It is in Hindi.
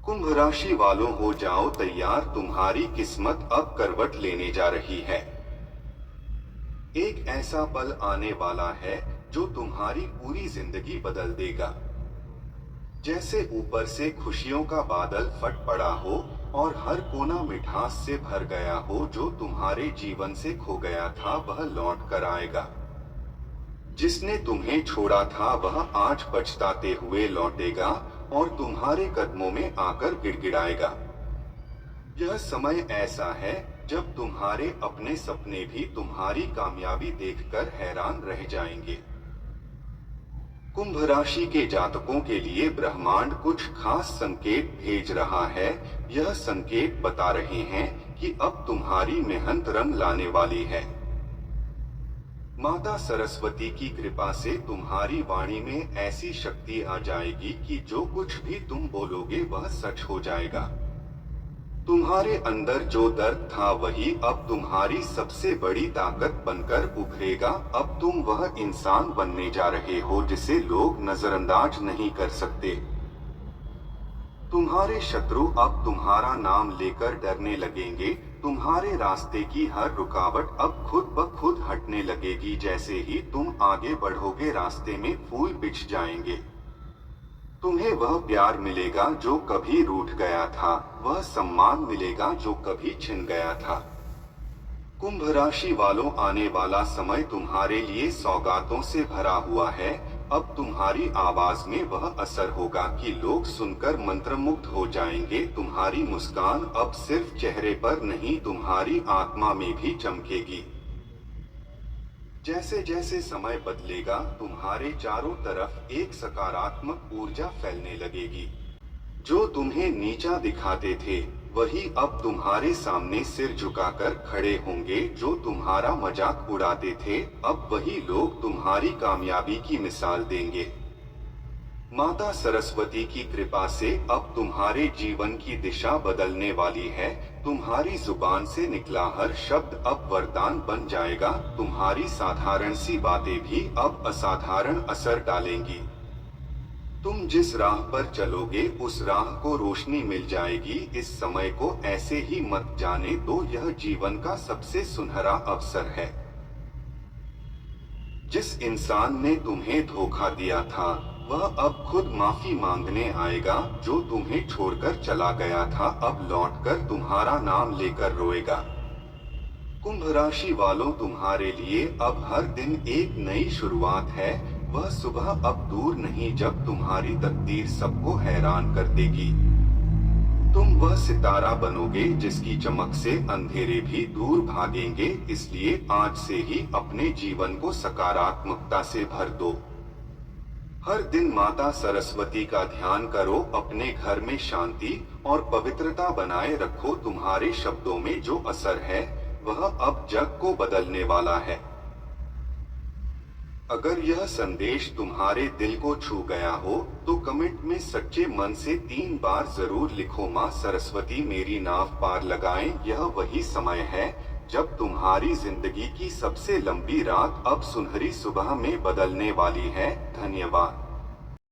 कुंभ राशि वालों हो जाओ तैयार, तुम्हारी किस्मत अब करवट लेने जा रही है। एक ऐसा पल आने वाला है जो तुम्हारी पूरी जिंदगी बदल देगा। जैसे ऊपर से खुशियों का बादल फट पड़ा हो और हर कोना मिठास से भर गया हो। जो तुम्हारे जीवन से खो गया था वह लौट कर आएगा। जिसने तुम्हें छोड़ा था वह आज पछताते हुए लौटेगा और तुम्हारे कदमों में आकर गिड़गिड़ाएगा। यह समय ऐसा है जब तुम्हारे अपने सपने भी तुम्हारी कामयाबी देखकर हैरान रह जाएंगे। कुंभ राशि के जातकों के लिए ब्रह्मांड कुछ खास संकेत भेज रहा है। यह संकेत बता रहे हैं कि अब तुम्हारी मेहनत रंग लाने वाली है। माता सरस्वती की कृपा से तुम्हारी वाणी में ऐसी शक्ति आ जाएगी कि जो कुछ भी तुम बोलोगे वह सच हो जाएगा। तुम्हारे अंदर जो दर्द था वही अब तुम्हारी सबसे बड़ी ताकत बनकर उभरेगा। अब तुम वह इंसान बनने जा रहे हो जिसे लोग नजरअंदाज नहीं कर सकते। तुम्हारे शत्रु अब तुम्हारा नाम लेकर डरने लगेंगे। तुम्हारे रास्ते की हर रुकावट अब खुद ब खुद हटने लगेगी। जैसे ही तुम आगे बढ़ोगे रास्ते में फूल बिछ जाएंगे। तुम्हें वह प्यार मिलेगा जो कभी रूठ गया था, वह सम्मान मिलेगा जो कभी छिन गया था। कुंभ राशि वालों, आने वाला समय तुम्हारे लिए सौगातों से भरा हुआ है। अब तुम्हारी आवाज में वह असर होगा कि लोग सुनकर मंत्रमुग्ध हो जाएंगे। तुम्हारी मुस्कान अब सिर्फ चेहरे पर नहीं, तुम्हारी आत्मा में भी चमकेगी। जैसे जैसे समय बदलेगा तुम्हारे चारों तरफ एक सकारात्मक ऊर्जा फैलने लगेगी। जो तुम्हें नीचा दिखाते थे वही अब तुम्हारे सामने सिर झुकाकर खड़े होंगे। जो तुम्हारा मजाक उड़ाते थे अब वही लोग तुम्हारी कामयाबी की मिसाल देंगे। माता सरस्वती की कृपा से अब तुम्हारे जीवन की दिशा बदलने वाली है। तुम्हारी जुबान से निकला हर शब्द अब वरदान बन जाएगा। तुम्हारी साधारण सी बातें भी अब असाधारण असर डालेंगी। तुम जिस राह पर चलोगे उस राह को रोशनी मिल जाएगी। इस समय को ऐसे ही मत जाने दो, यह जीवन का सबसे सुनहरा अवसर है। जिस इंसान ने तुम्हें धोखा दिया था वह अब खुद माफी मांगने आएगा। जो तुम्हें छोड़कर चला गया था अब लौटकर तुम्हारा नाम लेकर रोएगा। कुंभ राशि वालों, तुम्हारे लिए अब हर दिन एक नई शुरुआत है। वह सुबह अब दूर नहीं जब तुम्हारी तकदीर सबको हैरान कर देगी। तुम वह सितारा बनोगे जिसकी चमक से अंधेरे भी दूर भागेंगे। इसलिए आज से ही अपने जीवन को सकारात्मकता से भर दो। हर दिन माता सरस्वती का ध्यान करो। अपने घर में शांति और पवित्रता बनाए रखो। तुम्हारे शब्दों में जो असर है वह अब जग को बदलने वाला है। अगर यह संदेश तुम्हारे दिल को छू गया हो तो कमेंट में सच्चे मन से 3 बार जरूर लिखो, माँ सरस्वती मेरी नाव पार लगाएं। यह वही समय है जब तुम्हारी जिंदगी की सबसे लंबी रात अब सुनहरी सुबह में बदलने वाली है। धन्यवाद।